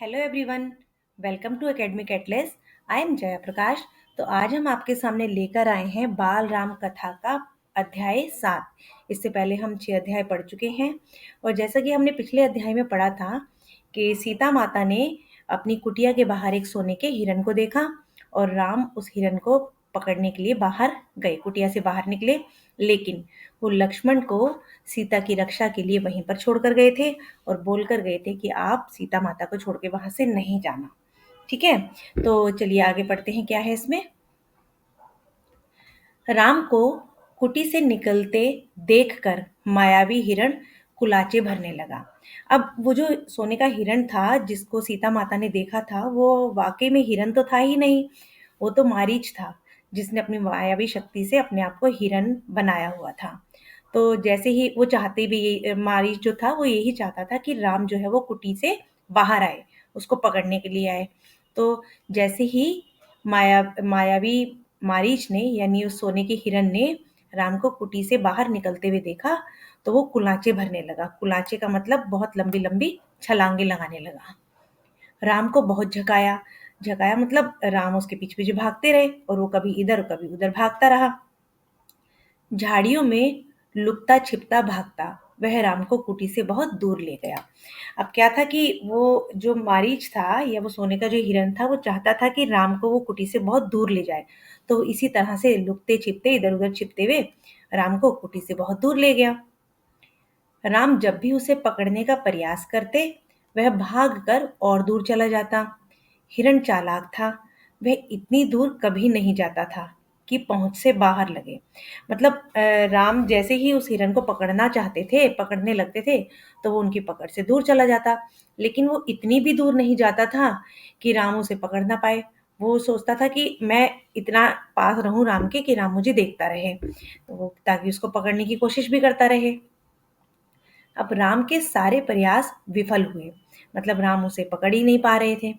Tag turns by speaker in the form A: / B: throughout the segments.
A: Hello everyone, welcome to academic atlas. I am Jaya Prakash. तो आज हम आपके सामने लेकर आए हैं बाल राम कथा का अध्याय 7। इससे पहले हम 6 अध्याय पढ़ चुके हैं और जैसा कि हमने पिछले अध्याय में पढ़ा था कि सीता माता ने अपनी कुटिया के बाहर एक सोने के हिरन को देखा और राम उस हिरन को पकड़ने के लिए बाहर गए, कुटिया से बाहर निकले। लेकिन वो लक्ष्मण को सीता की रक्षा के लिए वहीं पर छोड़कर गए थे और बोलकर गए थे कि आप सीता माता को छोड़ के वहां से नहीं जाना। ठीक है, तो चलिए आगे पढ़ते हैं क्या है इसमें। राम को कुटी से निकलते देखकर मायावी हिरण कुलाचे भरने लगा। अब वो जो सोने का हिरण था जिसको सीता माता ने देखा था, वो वाकई में हिरण तो था ही नहीं, वो तो मारीच था जिसने अपनी मायावी शक्ति से अपने आप को हिरण बनाया हुआ था। तो जैसे ही वो चाहते भी मारीच जो था वो यही चाहता था कि राम जो है वो कुटी से बाहर आए, उसको पकड़ने के लिए आए। तो जैसे ही मायावी मारीच ने यानी उस सोने के हिरण ने राम को कुटी से बाहर निकलते हुए देखा तो वो कुलाचे भरने लगा। कुलाचे का मतलब बहुत लंबी लंबी छलांगे लगाने लगा। राम को बहुत झकाया। झकाया मतलब राम उसके पीछे पीछे भागते रहे और वो कभी उधर भागता रहा। झाड़ियों में लुकता छिपता भागता वह राम को कुटी से बहुत दूर ले गया। अब क्या था कि वो जो मारीच था या वो सोने का जो हिरन था वो चाहता था कि राम को वो कुटी से बहुत दूर ले जाए। तो इसी तरह से लुकते छिपते इधर उधर छिपते हुए राम को कुटी से बहुत दूर ले गया। राम जब भी उसे पकड़ने का प्रयास करते वह भागकर और दूर चला जाता। हिरण चालाक था, वह इतनी दूर कभी नहीं जाता था कि पहुंच से बाहर लगे। मतलब राम जैसे ही उस हिरण को पकड़ना चाहते थे, पकड़ने लगते थे, तो वो उनकी पकड़ से दूर चला जाता। लेकिन वो इतनी भी दूर नहीं जाता था कि राम उसे पकड़ ना पाए। वो सोचता था कि मैं इतना पास रहूं राम के कि राम मुझे देखता रहे, तो वो ताकि उसको पकड़ने की कोशिश भी करता रहे। अब राम के सारे प्रयास विफल हुए। मतलब राम उसे पकड़ ही नहीं पा रहे थे।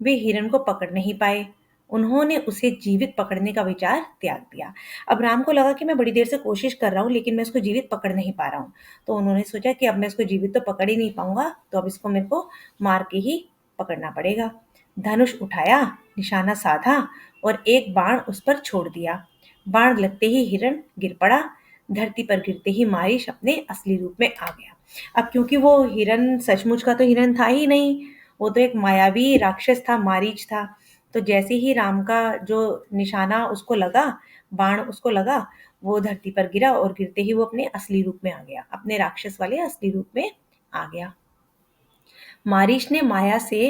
A: वे हिरण को पकड़ नहीं पाए। उन्होंने उसे जीवित पकड़ने का विचार त्याग दिया। अब राम को लगा कि मैं बड़ी देर से कोशिश कर रहा हूँ लेकिन मैं इसको जीवित पकड़ नहीं पा रहा हूँ। तो उन्होंने सोचा कि अब मैं इसको जीवित तो पकड़ ही नहीं पाऊंगा, तो अब इसको मेरे को मार के ही पकड़ना पड़ेगा। धनुष उठाया, निशाना साधा और एक बाण उस पर छोड़ दिया। बाण लगते ही हिरण गिर पड़ा। धरती पर गिरते ही मारीच अपने असली रूप में आ गया। अब क्योंकि वो हिरण सचमुच का तो हिरण था ही नहीं, वो तो एक मायावी राक्षस था, मारीच था। तो जैसे ही राम का जो निशाना उसको लगा, बाण उसको लगा, वो धरती पर गिरा और गिरते ही वो अपने असली रूप में आ गया, अपने राक्षस वाले असली रूप में आ गया। मारीच ने माया से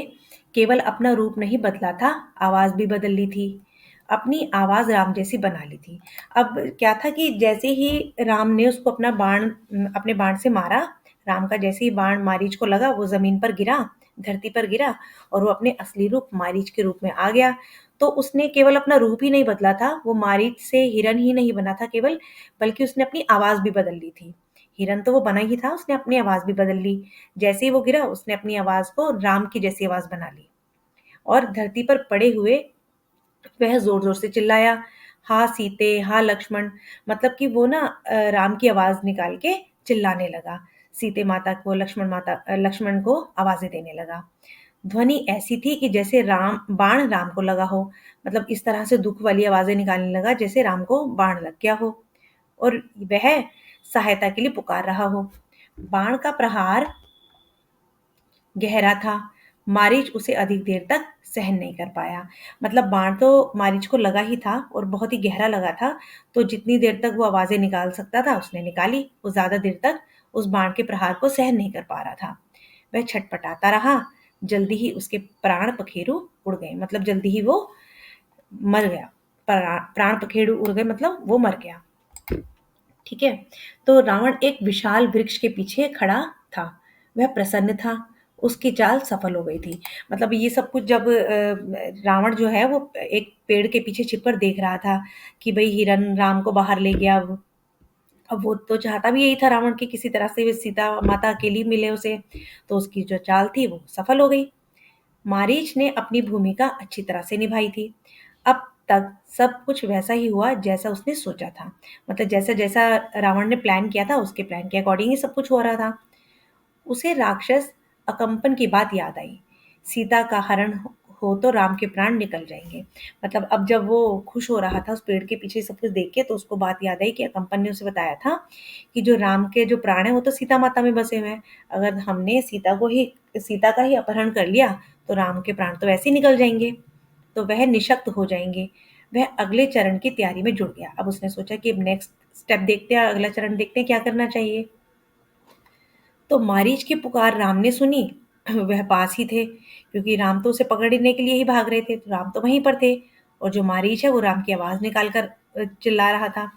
A: केवल अपना रूप नहीं बदला था, आवाज भी बदल ली थी। अपनी आवाज राम जैसी बना ली थी। अब क्या था कि जैसे ही राम ने उसको अपने बाण से मारा, राम का जैसे ही बाण मारीच को लगा वो जमीन पर गिरा, धरती पर गिरा और वो अपने असली रूप मारीच के रूप में आ गया। तो उसने केवल अपना रूप ही नहीं बदला था, वो मारीच से हिरन ही नहीं बना था केवल, बल्कि उसने अपनी आवाज भी बदल ली थी। हिरन तो वो बना ही था, उसने अपनी आवाज भी बदल ली। जैसे ही वो गिरा उसने अपनी आवाज को राम की जैसी आवाज बना ली और धरती पर पड़े हुए वह जोर जोर से चिल्लाया, हा सीते, हा लक्ष्मण। मतलब कि वो ना राम की आवाज निकाल के चिल्लाने लगा। सीते माता को, लक्ष्मण को आवाजें देने लगा। ध्वनि ऐसी थी कि जैसे राम बाण राम को लगा हो। मतलब इस तरह से दुख वाली आवाजें निकालने लगा जैसे राम को बाण लग गया हो और वह सहायता के लिए पुकार रहा हो। बाण का प्रहार गहरा था। मारीच उसे अधिक देर तक सहन नहीं कर पाया। मतलब बाण तो मारीच को लगा ही था और बहुत ही गहरा लगा था। तो जितनी देर तक वो आवाजें निकाल सकता था उसने निकाली, वो ज्यादा देर तक उस बाण के प्रहार को सहन नहीं कर पा रहा था। वह छटपटाता रहा। जल्दी ही उसके प्राण पखेरु उड़ गए। मतलब जल्दी ही वो मर गया। प्राण पखेरु उड़ गए मतलब वो मर गया। ठीक है, तो रावण एक विशाल वृक्ष के पीछे खड़ा था। वह प्रसन्न था, उसकी चाल सफल हो गई थी। मतलब ये सब कुछ जब रावण जो है वो एक पेड़ के पीछे छिपकर देख रहा था कि भाई हिरन राम को बाहर ले गया। अब वो तो चाहता भी यही था रावण की किसी तरह से सीता माता अकेली मिले उसे। तो उसकी जो चाल थी वो सफल हो गई। मारीच ने अपनी भूमिका अच्छी तरह से निभाई थी। अब तक सब कुछ वैसा ही हुआ जैसा उसने सोचा था। मतलब जैसा जैसा रावण ने प्लान किया था उसके प्लान के अकॉर्डिंग ही सब कुछ हो रहा था। उसे राक्षस अकम्पन की बात याद आई। सीता का हरण हो तो राम के प्राण निकल जाएंगे। मतलब अब जब वो खुश हो रहा था उस पेड़ के पीछे सब कुछ देख के, तो उसको बात याद आई कि कंपन ने उसे बताया था कि जो राम के जो प्राण है वो तो सीता माता में बसे हुए हैं। अगर हमने सीता का ही अपहरण कर लिया तो राम के प्राण तो वैसे ही निकल जाएंगे, तो वह निशक्त हो जाएंगे। वह अगले चरण की तैयारी में जुट गया। अब उसने सोचा कि अब नेक्स्ट स्टेप देखते हैं, अगला चरण देखते हैं क्या करना चाहिए। तो मारीच की पुकार राम ने सुनी। वह पास ही थे, क्योंकि राम तो उसे पकड़ने के लिए ही भाग रहे थे, तो राम तो वहीं पर थे। और जो मारीच है वो राम की आवाज निकाल कर चिल्ला रहा था।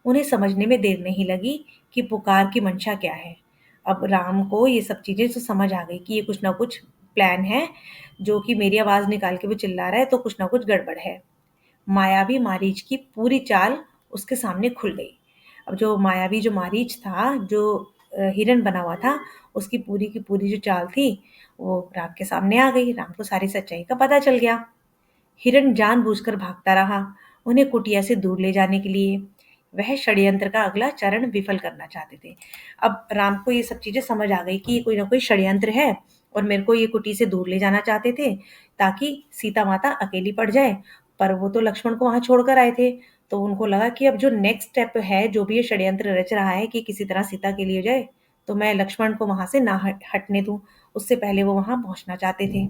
A: उन्हें समझने में देर नहीं लगी कि पुकार की मंशा क्या है। अब राम को ये सब चीजें तो समझ आ गई कि ये कुछ ना कुछ प्लान है, जो कि मेरी आवाज निकाल के वो चिल्ला रहा है, तो कुछ ना कुछ गड़बड़ है। मायावी मारीच की पूरी चाल उसके सामने खुल गई। अब जो मायावी जो मारीच था, जो हिरन बना हुआ था, उसकी पूरी की पूरी जो चाल थी वो राम के सामने आ गई। राम को सारी सच्चाई का पता चल गया। हिरन जानबूझकर भागता रहा, उन्हें कुटिया से दूर ले जाने के लिए। वह षड्यंत्र का अगला चरण विफल करना चाहते थे। अब राम को ये सब चीजें समझ आ गई कि ये कोई ना कोई षड्यंत्र है, और मेरे को ये कुटी से दूर ले जाना चाहते थे ताकि सीता माता अकेली पड़ जाए। पर वो तो लक्ष्मण को वहां छोड़कर आए थे, तो उनको लगा कि अब जो नेक्स्ट स्टेप है, जो भी ये षड्यंत्र रच रहा है कि किसी तरह सीता के लिए जाए, तो मैं लक्ष्मण को वहां से ना हटने दूं। उससे पहले वो वहां पहुंचना चाहते थे।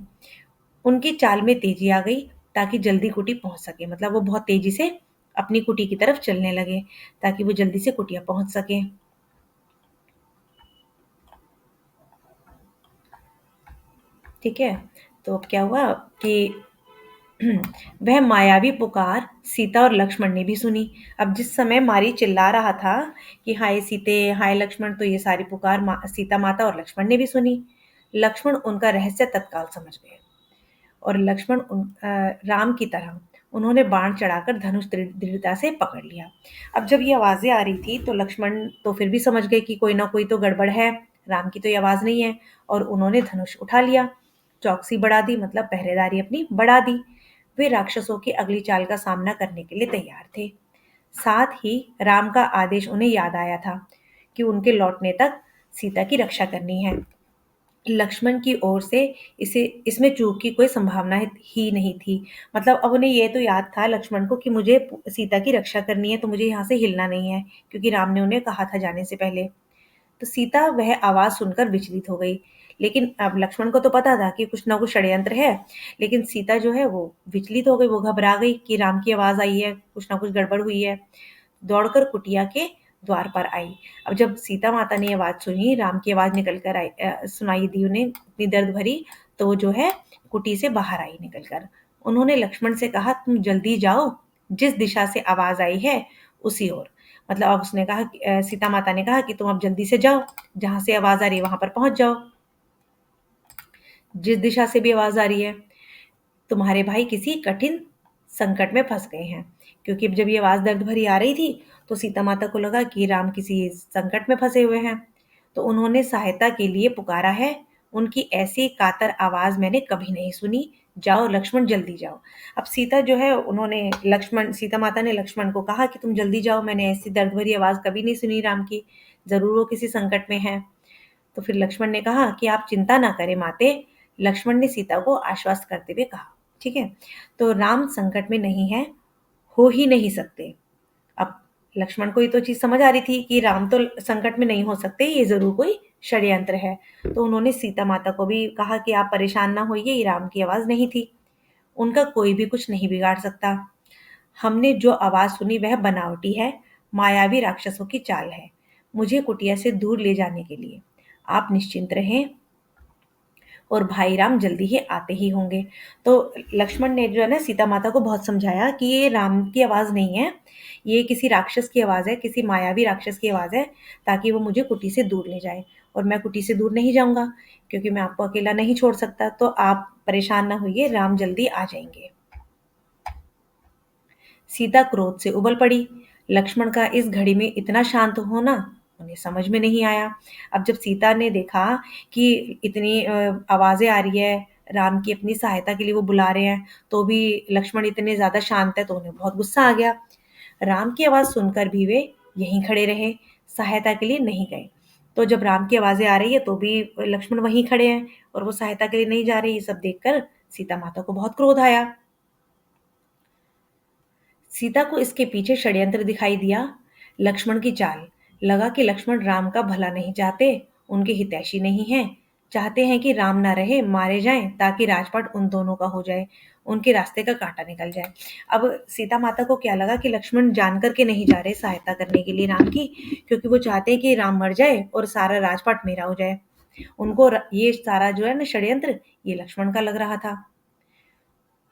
A: उनकी चाल में तेजी आ गई ताकि जल्दी कुटी पहुंच सके। मतलब वो बहुत तेजी से अपनी कुटी की तरफ चलने लगे ताकि वो जल्दी से कुटिया पहुंच सके। ठीक है। तो अब क्या हुआ कि वह मायावी पुकार सीता और लक्ष्मण ने भी सुनी। अब जिस समय मारी चिल्ला रहा था कि हाय सीते, हाय लक्ष्मण, तो ये सारी पुकार सीता माता और लक्ष्मण ने भी सुनी। लक्ष्मण उनका रहस्य तत्काल समझ गए, और लक्ष्मण राम की तरह उन्होंने बाण चढ़ाकर धनुष दृढ़ता से पकड़ लिया। अब जब ये आवाजें आ रही थी तो लक्ष्मण तो फिर भी समझ गए कि कोई ना कोई तो गड़बड़ है, राम की तो ये आवाज नहीं है। और उन्होंने धनुष उठा लिया, चौकसी बढ़ा दी, मतलब पहरेदारी अपनी बढ़ा दी। वे राक्षसों की अगली चाल का सामना करने के लिए तैयार थे। साथ ही राम का आदेश उन्हें याद आया था कि उनके लौटने तक सीता की रक्षा करनी है। लक्ष्मण की ओर से इसे इसमें चूक की कोई संभावना ही नहीं थी। मतलब अब उन्हें ये तो याद था लक्ष्मण को कि मुझे सीता की रक्षा करनी है, तो मुझे यहाँ से हिलना नहीं है, क्योंकि राम ने उन्हें कहा था जाने से पहले। तो सीता वह आवाज सुनकर विचलित हो गई। लेकिन अब लक्ष्मण को तो पता था कि कुछ ना कुछ षड्यंत्र है, लेकिन सीता जो है वो विचलित हो गई, वो घबरा गई कि राम की आवाज आई है, कुछ ना कुछ गड़बड़ हुई है। दौड़कर कुटिया के द्वार पर आई। अब जब सीता माता ने आवाज सुनी, राम की आवाज निकल कर आई, सुनाई दी उन्हें इतनी दर्द भरी, तो वो जो है कुटी से बाहर आई निकल कर। उन्होंने लक्ष्मण से कहा, तुम जल्दी जाओ, जिस दिशा से आवाज आई है उसी ओर। मतलब अब उसने कहा सीता माता ने कहा कि तुम अब जल्दी से जाओ, जहां से आवाज आ रही है वहां पर पहुंच जाओ, जिस दिशा से भी आवाज आ रही है। तुम्हारे भाई किसी कठिन संकट में फंस गए हैं। क्योंकि जब ये आवाज दर्द भरी आ रही थी, तो सीता माता को लगा कि राम किसी संकट में फंसे हुए हैं, तो उन्होंने सहायता के लिए पुकारा है। उनकी ऐसी कातर आवाज मैंने कभी नहीं सुनी। जाओ लक्ष्मण, जल्दी जाओ। अब सीता जो है, उन्होंने लक्ष्मण सीता माता ने लक्ष्मण को कहा कि तुम जल्दी जाओ, मैंने ऐसी दर्द भरी आवाज कभी नहीं सुनी राम की, जरूर वो किसी संकट में है। तो फिर लक्ष्मण ने कहा कि आप चिंता ना करें माते। लक्ष्मण ने सीता को आश्वस्त करते हुए कहा, ठीक है, तो राम संकट में नहीं है, हो ही नहीं सकते। अब लक्ष्मण को ये तो चीज समझ आ रही थी कि राम तो संकट में नहीं हो सकते, ये जरूर कोई षड्यंत्र है। तो उन्होंने सीता माता को भी कहा कि आप परेशान ना होइए, ये राम की आवाज नहीं थी, उनका कोई भी कुछ नहीं बिगाड़ सकता। हमने जो आवाज सुनी वह बनावटी है, मायावी राक्षसों की चाल है, मुझे कुटिया से दूर ले जाने के लिए। आप निश्चिंत रहें, और भाई राम जल्दी ही आते ही होंगे। तो लक्ष्मण ने जो है ना सीता माता को बहुत समझाया कि ये राम की आवाज नहीं है, ये किसी राक्षस की आवाज है, किसी मायावी राक्षस की आवाज है, ताकि वो मुझे कुटी से दूर ले जाए। और मैं कुटी से दूर नहीं जाऊंगा, क्योंकि मैं आपको अकेला नहीं छोड़ सकता। तो आप परेशान ना होइए, राम जल्दी आ जाएंगे। सीता क्रोध से उबल पड़ी। लक्ष्मण का इस घड़ी में इतना शांत होना उन्हें समझ में नहीं आया। अब जब सीता ने देखा कि इतनी आवाजें आ रही है, राम की अपनी सहायता के लिए वो बुला रहे हैं, तो भी लक्ष्मण इतने ज्यादा शांत है, तो उन्हें बहुत गुस्सा आ गया। राम की आवाज सुनकर भी वे यहीं खड़े रहे, सहायता के लिए नहीं गए। तो जब राम की आवाज़ें आ रही है तो भी लक्ष्मण वहीं खड़े हैं और वो सहायता के लिए नहीं जा रहे। ये सब देखकर सीता माता को बहुत क्रोध आया। सीता को इसके पीछे षड्यंत्र दिखाई दिया, लक्ष्मण की चाल। लगा कि लक्ष्मण राम का भला नहीं चाहते, उनके हितैषी नहीं हैं, चाहते हैं कि राम ना रहे, मारे जाएं ताकि राजपाट उन दोनों का हो जाए, उनके रास्ते का कांटा निकल जाए। अब सीता माता को क्या लगा कि लक्ष्मण जान करके नहीं जा रहे सहायता करने के लिए राम की, क्योंकि वो चाहते हैं कि राम मर जाए और सारा राजपाट मेरा हो जाए। उनको ये सारा जो है ना षड्यंत्र, ये लक्ष्मण का लग रहा था।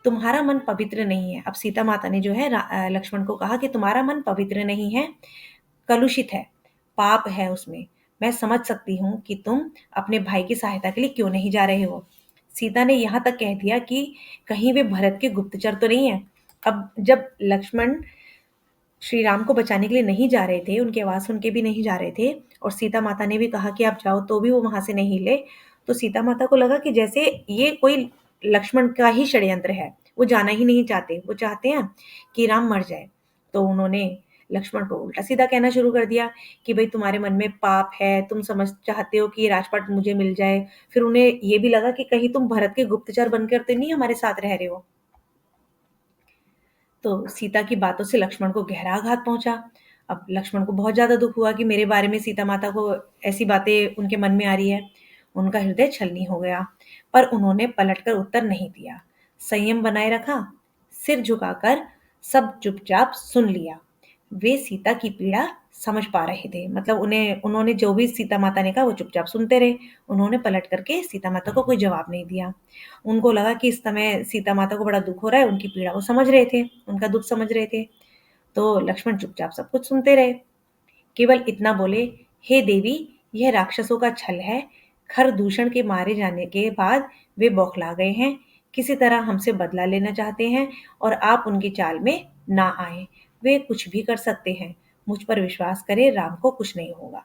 A: तुम्हारा मन पवित्र नहीं है। अब सीता माता ने जो है लक्ष्मण को कहा कि तुम्हारा मन पवित्र नहीं है, कलुषित है, पाप है उसमें। मैं समझ सकती हूँ कि तुम अपने भाई की सहायता के लिए क्यों नहीं जा रहे हो। सीता ने यहाँ तक कह दिया कि कहीं वे भरत के गुप्तचर तो नहीं है। अब जब लक्ष्मण श्री राम को बचाने के लिए नहीं जा रहे थे, उनकी आवाज़ सुन के भी नहीं जा रहे थे और सीता माता ने भी कहा कि आप जाओ तो भी वो वहाँ से नहीं हिले, तो सीता माता को लगा कि जैसे ये कोई लक्ष्मण का ही षड्यंत्र है, वो जाना ही नहीं चाहते, वो चाहते हैं कि राम मर जाए। तो उन्होंने लक्ष्मण को उल्टा-सीधा कहना शुरू कर दिया कि भई तुम्हारे मन में पाप है, तुम समझ चाहते हो कि ये राजपाट मुझे मिल जाए। फिर उन्हें ये भी लगा कि कहीं तुम भरत के गुप्तचर बनकर तो नहीं हमारे साथ रह रहे हो। तो सीता की बातों से लक्ष्मण को गहरा आघात पहुंचा। अब लक्ष्मण को बहुत ज़्यादा दुख हुआ कि मेरे बारे में सीता माता को ऐसी बातें उनके मन में आ रही है। उनका हृदय छलनी हो गया, पर उन्होंने पलटकर उत्तर नहीं दिया। संयम बनाए रखा, सिर झुकाकर सब चुपचाप सुन लिया। वे सीता की पीड़ा समझ पा रहे थे, मतलब उन्होंने जो भी सीता माता ने कहा वो चुपचाप सुनते रहे। उन्होंने पलट करके सीता माता को कोई जवाब नहीं दिया। उनको लगा कि इस समय सीता माता को बड़ा दुख हो रहा है, उनकी पीड़ा वो समझ रहे थे, उनका दुख समझ रहे थे। तो लक्ष्मण चुपचाप सब कुछ सुनते रहे। केवल इतना बोले, हे देवी, यह राक्षसों का छल है। खर दूषण के मारे जाने के बाद वे बौखला गए हैं, किसी तरह हमसे बदला लेना चाहते हैं और आप उनकी चाल में ना आए। वे कुछ भी कर सकते हैं, मुझ पर विश्वास करें, राम को कुछ नहीं होगा।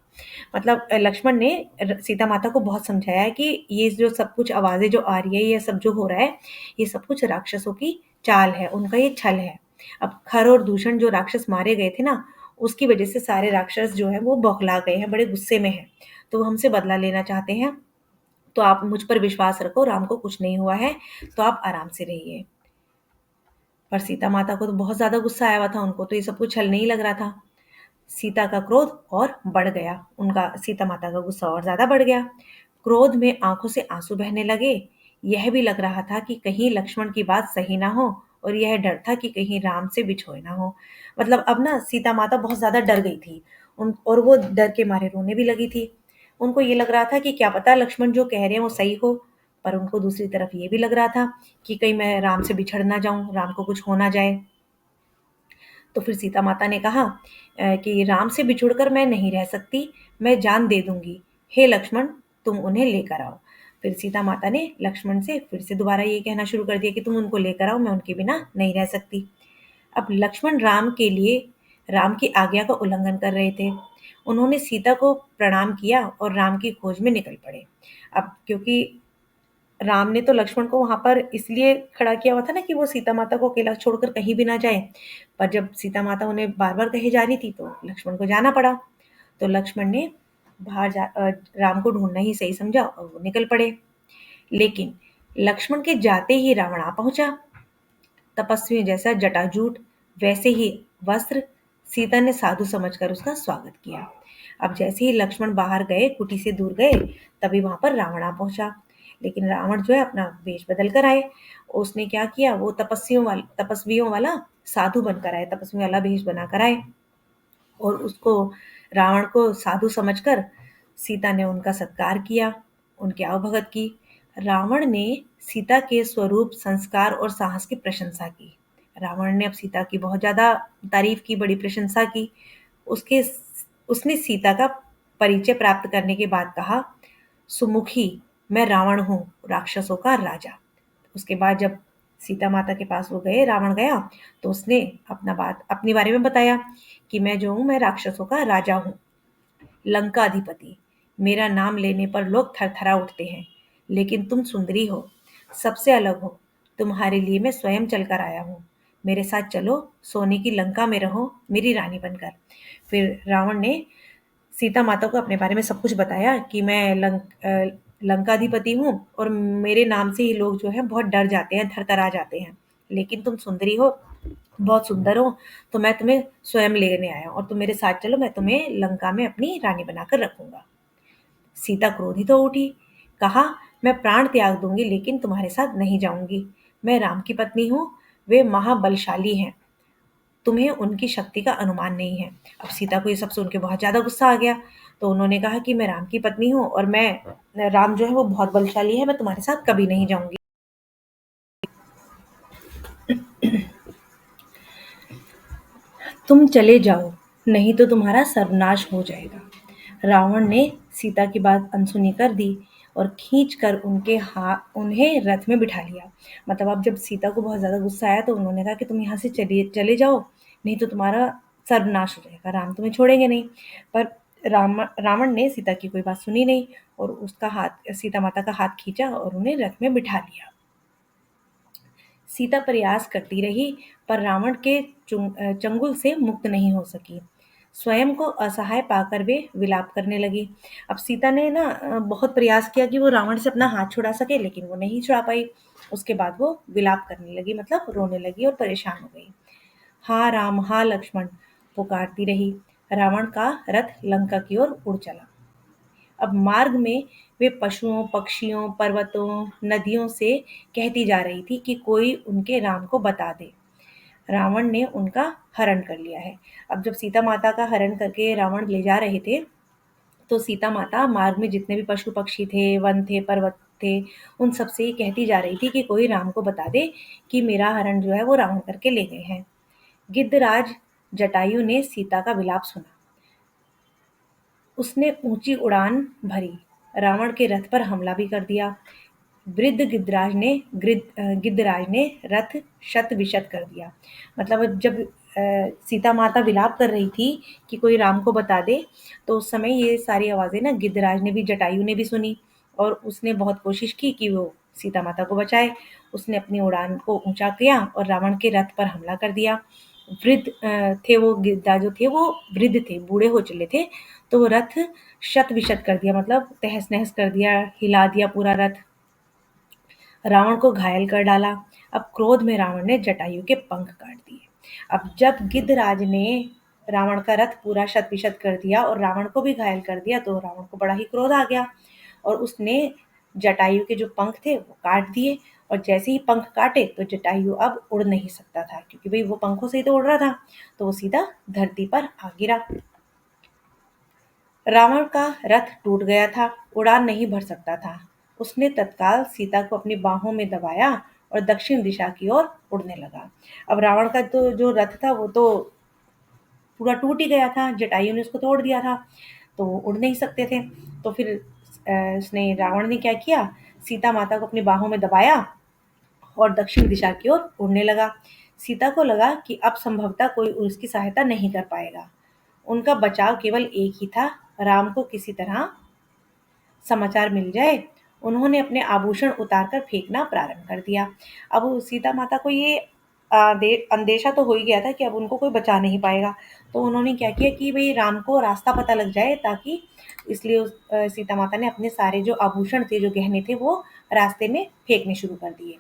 A: मतलब लक्ष्मण ने सीता माता को बहुत समझाया है कि ये जो सब कुछ आवाजें जो आ रही है, ये सब जो हो रहा है, ये सब कुछ राक्षसों की चाल है, उनका ये छल है। अब खर और दूषण जो राक्षस मारे गए थे ना, उसकी वजह से सारे राक्षस जो है वो बौखला गए हैं, बड़े गुस्से में हैं। तो वो हमसे बदला लेना चाहते हैं। तो आप मुझ पर विश्वास रखो, राम को कुछ नहीं हुआ है, तो आप आराम से रहिए। पर सीता माता को तो बहुत ज़्यादा गुस्सा आया हुआ था, उनको तो ये सब कुछ छल नहीं लग रहा था। सीता का क्रोध और बढ़ गया, उनका सीता माता का गुस्सा और ज़्यादा बढ़ गया। क्रोध में आँखों से आँसू बहने लगे। यह भी लग रहा था कि कहीं लक्ष्मण की बात सही ना हो और यह डर था कि कहीं राम से बिछोए ना हो। मतलब अब ना सीता माता बहुत ज़्यादा डर गई थी उन और वो डर के मारे रोने भी लगी थी। उनको ये लग रहा था कि क्या पता लक्ष्मण जो कह रहे हैं वो सही हो, पर उनको दूसरी तरफ ये भी लग रहा था कि कहीं मैं राम से बिछड़ ना जाऊँ, राम को कुछ हो ना जाए। तो फिर सीता माता ने कहा कि राम से बिछुड़कर मैं नहीं रह सकती, मैं जान दे दूंगी। हे लक्ष्मण, तुम उन्हें लेकर आओ। फिर सीता माता ने लक्ष्मण से फिर से दोबारा ये कहना शुरू कर दिया कि तुम उनको लेकर आओ, मैं उनके बिना नहीं रह सकती। अब लक्ष्मण राम के लिए राम की आज्ञा का उल्लंघन कर रहे थे। उन्होंने सीता को प्रणाम किया और राम की खोज में निकल पड़े। अब क्योंकि राम ने तो लक्ष्मण को वहां पर इसलिए खड़ा किया हुआ था ना कि वो सीता माता को अकेला छोड़कर कहीं भी ना जाए। पर जब सीता माता उन्हें बार-बार कहे जा रही थी तो लक्ष्मण को जाना पड़ा। तो लक्ष्मण ने राम को ढूंढना ही सही समझा और वो निकल पड़े। लेकिन लक्ष्मण के जाते ही रावण आ पहुंचा। तपस्वियों जैसा जटाजूट, वैसे ही वस्त्र। सीता ने साधु समझकर उसका स्वागत किया। अब जैसे ही लक्ष्मण बाहर गए, कुटी से दूर गए, तभी वहां पर रावण आ पहुंचा। लेकिन रावण जो है अपना वेश बदल कर आए। उसने क्या किया, वो तपस्वियों वाला साधु बनकर आए, तपस्वी वाला वेश बनाकर आए और उसको रावण को साधु समझकर सीता ने उनका सत्कार किया, उनकी आवभगत की। रावण ने सीता के स्वरूप, संस्कार और साहस की प्रशंसा की। रावण ने अब सीता की बहुत ज़्यादा तारीफ की, बड़ी प्रशंसा की। उसके उसने सीता का परिचय प्राप्त करने के बाद कहा, सुमुखी, मैं रावण हूँ, राक्षसों का राजा। उसके बाद जब सीता माता के पास वो गए, रावण गया, तो उसने अपने बारे में बताया कि मैं जो हूँ, मैं राक्षसों का राजा हूँ, लंका अधिपति। मेरा नाम लेने पर लोग थरथरा उठते हैं। लेकिन तुम सुंदरी हो, सबसे अलग हो। तुम्हारे लिए मैं स्वयं चलकर आया हूँ। मेरे साथ चलो, सोने की लंका में रहो, मेरी रानी बनकर। फिर रावण ने सीता माता को अपने बारे में सब कुछ बताया कि मैं लंकाधिपति हूँ और मेरे नाम से ही लोग जो है बहुत डर जाते हैं, थरथरा जाते हैं। लेकिन तुम सुंदरी हो, बहुत सुंदर हो, तो मैं तुम्हें स्वयं लेने आया और तुम मेरे साथ चलो, मैं तुम्हें लंका में अपनी रानी बनाकर रखूंगा। सीता क्रोधित हो उठी, कहा, मैं प्राण त्याग दूंगी लेकिन तुम्हारे साथ नहीं जाऊंगी। मैं राम की पत्नी हूँ, वे महाबलशाली हैं, तुम्हें उनकी शक्ति का अनुमान नहीं है। अब सीता को ये सब सुन के बहुत ज़्यादा गुस्सा आ गया, तो उन्होंने कहा कि मैं राम की पत्नी हूँ और मैं राम जो है वो बहुत बलशाली है, मैं तुम्हारे साथ कभी नहीं जाऊँगी। तुम चले जाओ, नहीं तो तुम्हारा सर्वनाश हो जाएगा। रावण ने सीता की बात अनसुनी कर दी और खींच कर उन्हें रथ में बिठा लिया। मतलब अब जब सीता को बहुत ज़्यादा गुस्सा आया तो उन्होंने कहा कि तुम यहाँ से चलिए चले जाओ, नहीं तो तुम्हारा सर्वनाश हो जाएगा, राम तुम्हें छोड़ेंगे नहीं। पर रावण ने सीता की कोई बात सुनी नहीं और उसका हाथ सीता माता का हाथ खींचा और उन्हें रथ में बिठा लिया। सीता प्रयास करती रही पर रावण के चंगुल से मुक्त नहीं हो सकी। स्वयं को असहाय पाकर वे विलाप करने लगी। अब सीता ने ना बहुत प्रयास किया कि वो रावण से अपना हाथ छुड़ा सके लेकिन वो नहीं छुड़ा पाई। उसके बाद वो विलाप करने लगी, मतलब रोने लगी और परेशान हो गई। हा राम हा लक्ष्मण पुकारती रही। रावण का रथ लंका की ओर उड़ चला। अब मार्ग में वे पशुओं, पक्षियों, पर्वतों, नदियों से कहती जा रही थी कि कोई उनके राम को बता दे। रावण ने उनका हरण कर लिया है। अब जब सीता माता का हरण करके रावण ले जा रहे थे, तो सीता माता मार्ग में जितने भी पशु पक्षी थे, वन थे, पर्वत थे, उन सबसे ये कहती जा रही थी कि कोई राम को बता दे कि मेरा हरण जो है वो रावण करके ले गए हैं। गिद्धराज जटायु ने सीता का विलाप सुना। उसने ऊंची उड़ान भरी, रावण के रथ पर हमला भी कर दिया। वृद्ध गिद्धराज ने रथ शत विशत कर दिया। मतलब जब सीता माता विलाप कर रही थी कि कोई राम को बता दे, तो उस समय ये सारी आवाजें ना गिद्धराज ने भी, जटायु ने भी सुनी और उसने बहुत कोशिश की कि वो सीता माता को बचाए। उसने अपनी उड़ान को ऊंचा किया और रावण के रथ पर हमला कर दिया। वृद्ध थे वो गिद्दा जो थे वो वृद्ध थे, बूढ़े हो चले थे, तो वो रथ शत विशत कर दिया, मतलब तहस नहस कर दिया, हिला दिया पूरा रथ। रावण को घायल कर डाला। अब क्रोध में रावण ने जटायु के पंख काट दिए। अब जब गिद्धराज ने रावण का रथ पूरा शत-विशत कर दिया और रावण को भी घायल कर दिया, तो रावण को बड़ा ही क्रोध आ गया और उसने जटायु के जो पंख थे वो काट दिए। और जैसे ही पंख काटे तो जटायु अब उड़ नहीं सकता था, क्योंकि भाई वो पंखों से ही तो उड़ रहा था, तो वो सीधा धरती पर आ गिरा। रावण का रथ टूट गया था, उड़ान नहीं भर सकता था। उसने तत्काल सीता को अपनी बाहों में दबाया और दक्षिण दिशा की ओर उड़ने लगा। अब रावण का तो जो रथ था वो तो पूरा टूट ही गया था, जटायु ने उसको तोड़ दिया था, तो वो उड़ नहीं सकते थे। तो फिर उसने रावण ने क्या किया, सीता माता को अपनी बाहों में दबाया और दक्षिण दिशा की ओर उड़ने लगा। सीता को लगा कि अब संभवतः कोई उसकी सहायता नहीं कर पाएगा। उनका बचाव केवल एक ही था, राम को किसी तरह समाचार मिल जाए। उन्होंने अपने आभूषण उतारकर फेंकना प्रारंभ कर दिया। अब सीता माता को ये अंदेशा तो हो ही गया था कि अब उनको कोई बचा नहीं पाएगा। तो उन्होंने क्या किया कि भई राम को रास्ता पता लग जाए, ताकि इसलिए सीता माता ने अपने सारे जो आभूषण थे, जो गहने थे, वो रास्ते में फेंकने शुरू कर दिए।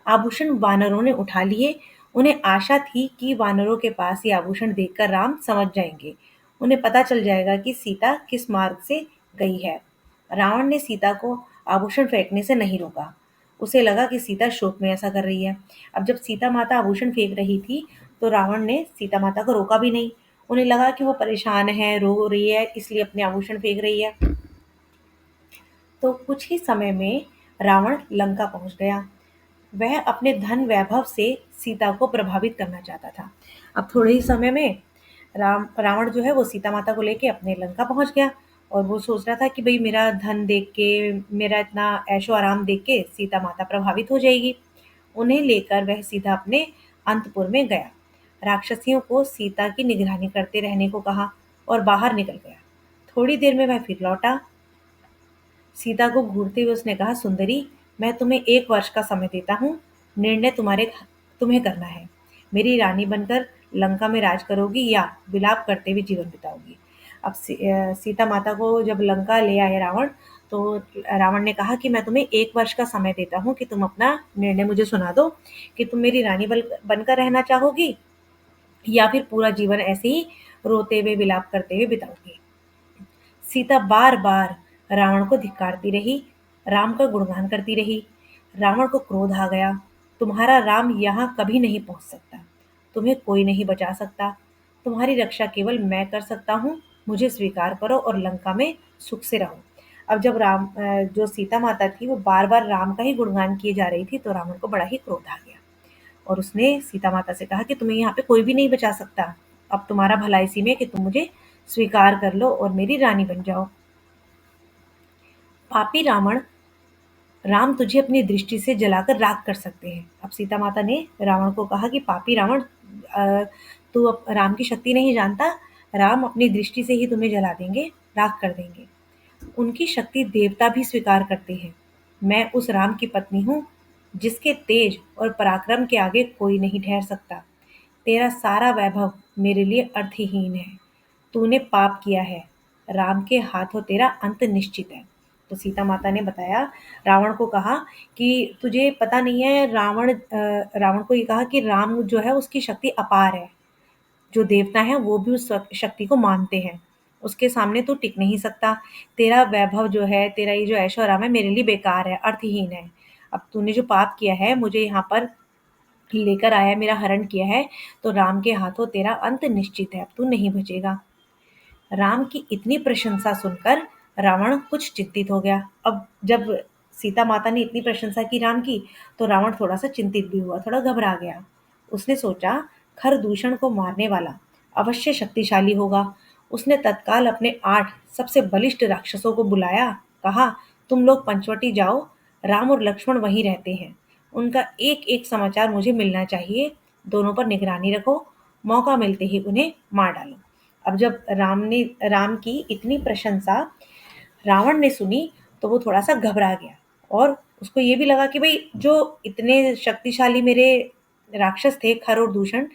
A: आभूषण वानरों ने उठा लिए। उन्हें आशा थी कि वानरों के पास ये आभूषण देखकर राम समझ जाएंगे। उन्हें पता चल जाएगा कि सीता किस मार्ग से गई है। रावण ने सीता को आभूषण फेंकने से नहीं रोका। उसे लगा कि सीता शोक में ऐसा कर रही है। अब जब सीता माता आभूषण फेंक रही थी, तो रावण ने सीता माता को रोका भी नहीं। उन्हें लगा कि वो परेशान है, रो रही है, इसलिए अपने आभूषण फेंक रही है। तो कुछ ही समय में रावण लंका पहुंच गया। वह अपने धन वैभव से सीता को प्रभावित करना चाहता था। अब थोड़े ही समय में रावण जो है वो सीता माता को लेके अपने लंका पहुंच गया और वो सोच रहा था कि भई मेरा धन देख के, मेरा इतना ऐशो-आराम देख के सीता माता प्रभावित हो जाएगी। उन्हें लेकर वह सीधा अपने अंतपुर में गया। राक्षसियों को सीता की निगरानी करते रहने को कहा और बाहर निकल गया। थोड़ी देर में वह फिर लौटा। सीता को घूरते हुए उसने कहा, सुंदरी, मैं तुम्हें 1 वर्ष का समय देता हूँ। निर्णय तुम्हें करना है। मेरी रानी बनकर लंका में राज करोगी या विलाप करते हुए जीवन बिताओगी। अब सीता माता को जब लंका ले आए रावण, तो रावण ने कहा कि मैं तुम्हें 1 वर्ष का समय देता हूँ कि तुम अपना निर्णय मुझे सुना दो कि तुम मेरी रानी बनकर रहना चाहोगी या फिर पूरा जीवन ऐसे ही रोते हुए विलाप करते हुए बिताओगी। सीता बार-बार रावण को धिक्कारती रही, राम का गुणगान करती रही। रावण को क्रोध आ गया, तुम्हारा राम यहाँ कभी नहीं पहुँच सकता, तुम्हें कोई नहीं बचा सकता, तुम्हारी रक्षा केवल मैं कर सकता हूँ, मुझे स्वीकार करो और लंका में सुख से रहो। अब जब जो सीता माता थी वो बार-बार राम का ही गुणगान किए जा रही थी, तो रावण को बड़ा ही क्रोध आ गया और उसने सीता माता से कहा कि तुम्हें यहाँ पे कोई भी नहीं बचा सकता, अब तुम्हारा भला इसी में है कि तुम मुझे स्वीकार कर लो और मेरी रानी बन जाओ। पापी रावण, राम तुझे अपनी दृष्टि से जलाकर राख कर सकते हैं। अब सीता माता ने रावण को कहा कि पापी रावण, तू अब राम की शक्ति नहीं जानता, राम अपनी दृष्टि से ही तुम्हें जला देंगे, राख कर देंगे। उनकी शक्ति देवता भी स्वीकार करते हैं। मैं उस राम की पत्नी हूँ जिसके तेज और पराक्रम के आगे कोई नहीं ठहर सकता। तेरा सारा वैभव मेरे लिए अर्थहीन है। तूने पाप किया है, राम के हाथों तेरा अंत निश्चित है। तो सीता माता ने बताया, रावण को कहा कि तुझे पता नहीं है, रावण को ये कहा कि राम जो है उसकी शक्ति अपार है, जो देवता हैं वो भी उस शक्ति को मानते हैं, उसके सामने तू टिक नहीं सकता। तेरा वैभव जो है, तेरा ये जो ऐशो आराम है मेरे लिए बेकार है, अर्थहीन है। अब तूने जो पाप किया है, मुझे यहाँ पर लेकर आया, मेरा हरण किया है, तो राम के हाथों तेरा अंत निश्चित है, अब तू नहीं बचेगा। राम की इतनी प्रशंसा सुनकर रावण कुछ चिंतित हो गया। अब जब सीता माता ने इतनी प्रशंसा की राम की, तो रावण थोड़ा सा चिंतित भी हुआ, थोड़ा घबरा गया। उसने सोचा, खरदूषण को मारने वाला अवश्य शक्तिशाली होगा। उसने तत्काल अपने 8 सबसे बलिष्ठ राक्षसों को बुलाया, कहा, तुम लोग पंचवटी जाओ, राम और लक्ष्मण वहीं रहते हैं, उनका एक एक समाचार मुझे मिलना चाहिए, दोनों पर निगरानी रखो, मौका मिलते ही उन्हें मार डालो। अब जब राम की इतनी प्रशंसा रावण ने सुनी, तो वो थोड़ा सा घबरा गया और उसको ये भी लगा कि भाई जो इतने शक्तिशाली मेरे राक्षस थे खर और दूषण,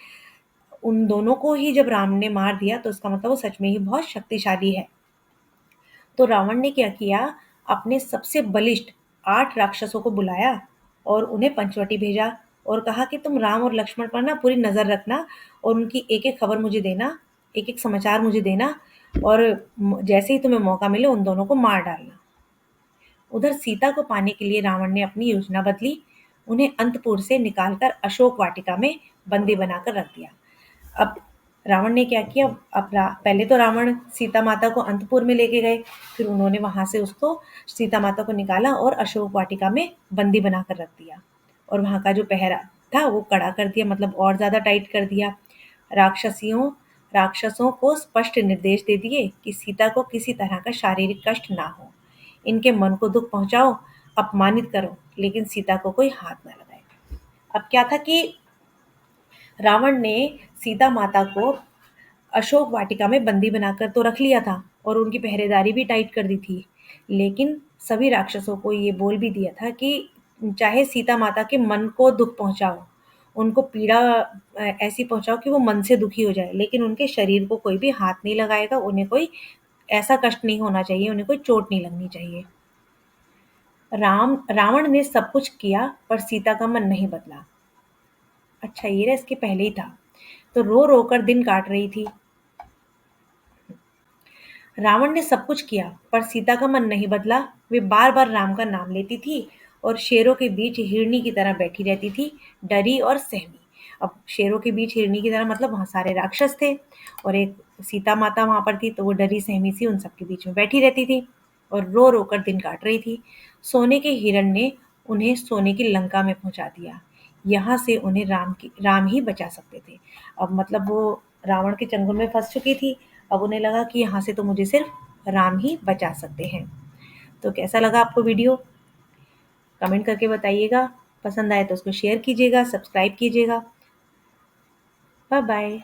A: उन दोनों को ही जब राम ने मार दिया तो इसका मतलब वो सच में ही बहुत शक्तिशाली है। तो रावण ने क्या किया, अपने सबसे बलिष्ठ 8 राक्षसों को बुलाया और उन्हें पंचवटी भेजा और कहा कि तुम राम और लक्ष्मण पर ना पूरी नज़र रखना और उनकी एक-एक खबर मुझे देना, एक-एक समाचार मुझे देना और जैसे ही तुम्हें मौका मिले उन दोनों को मार डालना। उधर सीता को पाने के लिए रावण ने अपनी योजना बदली, उन्हें अंतपुर से निकालकर अशोक वाटिका में बंदी बनाकर रख दिया। अब रावण ने क्या किया, पहले तो रावण सीता माता को अंतपुर में लेके गए, फिर उन्होंने वहां से उसको, सीता माता को निकाला और अशोक वाटिका में बंदी बनाकर रख दिया और वहां का जो पहरा था वो कड़ा कर दिया, मतलब और ज्यादा टाइट कर दिया। राक्षसियों राक्षसों को स्पष्ट निर्देश दे दिए कि सीता को किसी तरह का शारीरिक कष्ट ना हो, इनके मन को दुख पहुंचाओ, अपमानित करो, लेकिन सीता को कोई हाथ ना लगाए। अब क्या था कि रावण ने सीता माता को अशोक वाटिका में बंदी बनाकर तो रख लिया था और उनकी पहरेदारी भी टाइट कर दी थी, लेकिन सभी राक्षसों को ये बोल भी दिया था कि चाहे सीता माता के मन को दुख पहुंचाओ, उनको पीड़ा ऐसी पहुंचाओ कि वो मन से दुखी हो जाए, लेकिन उनके शरीर को कोई भी हाथ नहीं लगाएगा, उन्हें कोई ऐसा कष्ट नहीं होना चाहिए, उन्हें कोई चोट नहीं लगनी चाहिए। रावण ने सब कुछ किया पर सीता का मन नहीं बदला। अच्छा, ये रहा, इसके पहले ही था। तो रो रो कर दिन काट रही थी। रावण ने सब कुछ किया पर सीता का मन नहीं बदला। वे बार बार राम का नाम लेती थी और शेरों के बीच हिरनी की तरह बैठी रहती थी, डरी और सहमी। अब शेरों के बीच हिरनी की तरह मतलब वहां सारे राक्षस थे और एक सीता माता वहां पर थी, तो वो डरी सहमी सी उन सबके बीच में बैठी रहती थी और रो रो कर दिन काट रही थी। सोने के हिरण ने उन्हें सोने की लंका में पहुंचा दिया। यहाँ से उन्हें राम ही बचा सकते थे। अब मतलब वो रावण के चंगुल में फंस चुकी थी। अब उन्हें लगा कि यहाँ से तो मुझे सिर्फ राम ही बचा सकते हैं। तो कैसा लगा आपको वीडियो, कमेंट करके बताइएगा। पसंद आए तो उसको शेयर कीजिएगा, सब्सक्राइब कीजिएगा। Bye bye.